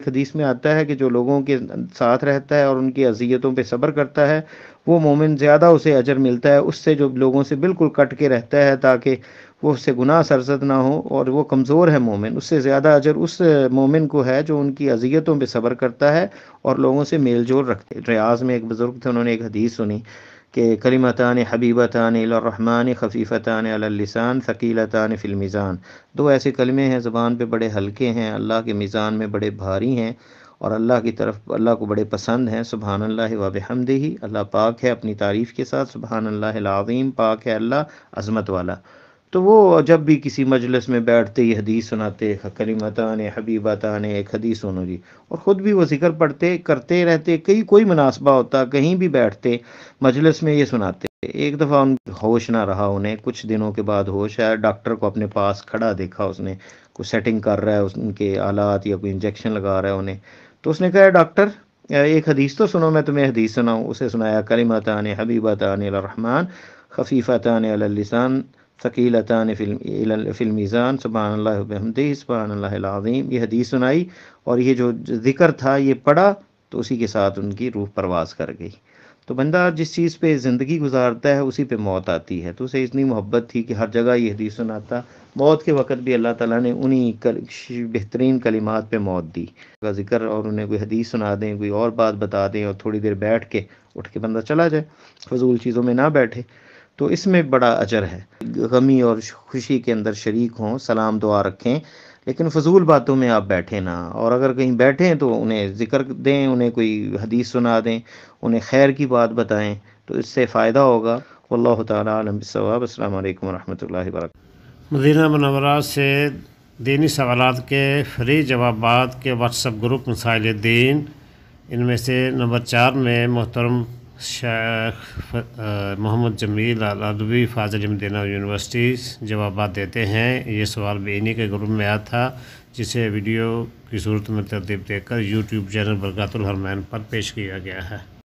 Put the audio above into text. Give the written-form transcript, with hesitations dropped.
حدیث میں آتا ہے کہ جو لوگوں کے ساتھ رہتا ہے اور ان کی اذیتوں پہ صبر کرتا ہے وہ مومن زیادہ اسے اجر ملتا ہے اس سے جو لوگوں سے بالکل کٹ کے رہتا ہے تاکہ وہ اس سے گناہ سرزد نہ ہو اور وہ کمزور ہے مومن، اس سے زیادہ اجر اس مومن کو ہے جو ان کی اذیتوں پہ صبر کرتا ہے اور لوگوں سے میل جول رکھتے۔ ریاض میں ایک بزرگ تھے، انہوں نے ایک حدیث سنی کہ کلمتان حبیبتان الی الرحمن خفیفتان علی اللسان ثقیلتان فی المیزان، دو ایسے کلمے ہیں زبان پہ بڑے ہلکے ہیں، اللہ کے میزان میں بڑے بھاری ہیں اور اللہ کی طرف اللہ کو بڑے پسند ہیں۔ سبحان اللہ و بحمدہ، اللہ پاک ہے اپنی تعریف کے ساتھ، سبحان اللہ العظیم، پاک ہے اللہ عظمت والا۔ تو وہ جب بھی کسی مجلس میں بیٹھتے یہ حدیث سناتے، کلمتان حبیبتان، ایک حدیث سنو جی، اور خود بھی وہ ذکر پڑھتے کرتے رہتے، کوئی مناسبہ ہوتا کہیں بھی بیٹھتے مجلس میں یہ سناتے۔ ایک دفعہ ان ہوش نہ رہا، انہیں کچھ دنوں کے بعد ہوش آیا، ڈاکٹر کو اپنے پاس کھڑا دیکھا، اس نے کوئی سیٹنگ کر رہا ہے ان کے آلات یا کوئی انجیکشن لگا رہا ہے انہیں، تو اس نے کہا ڈاکٹر ایک حدیث تو سنو، میں تمہیں حدیث سناؤں۔ اسے سنایا کلمتان حبیبتان الی الرحمن خفیفتان علی اللسان ثقیلتان فی المیزان سبحان اللہ وبحمدہ سبحان اللہ العظیم، یہ حدیث سنائی اور یہ جو ذکر تھا یہ پڑھا تو اسی کے ساتھ ان کی روح پرواز کر گئی۔ تو بندہ جس چیز پہ زندگی گزارتا ہے اسی پہ موت آتی ہے، تو اسے اتنی محبت تھی کہ ہر جگہ یہ حدیث سناتا، موت کے وقت بھی اللہ تعالیٰ نے انہی بہترین کلمات پہ موت دی کا ذکر، اور انہیں کوئی حدیث سنا دیں، کوئی اور بات بتا دیں اور تھوڑی دیر بیٹھ کے اٹھ کے بندہ چلا جائے، فضول چیزوں میں نہ بیٹھے، تو اس میں بڑا اجر ہے۔ غمی اور خوشی کے اندر شریک ہوں، سلام دعا رکھیں، لیکن فضول باتوں میں آپ بیٹھیں نہ، اور اگر کہیں بیٹھیں تو انہیں ذکر دیں، انہیں کوئی حدیث سنا دیں، انہیں خیر کی بات بتائیں، تو اس سے فائدہ ہوگا۔ واللہ تعالی عالم بالصواب۔ السلام علیکم ورحمۃ اللہ وبرکاتہ۔ مدینہ منورہ سے دینی سوالات کے فری جوابات کے واٹس ایپ گروپ مسائل دین، ان میں سے نمبر 4 میں محترم شیخ محمد جمیل العدوی فاضل مدینہ یونیورسٹی جوابات دیتے ہیں۔ یہ سوال بھی انہی کے گروپ میں آیا تھا، جسے ویڈیو کی صورت میں ترتیب دے کر یوٹیوب چینل برکات الحرمین پر پیش کیا گیا ہے۔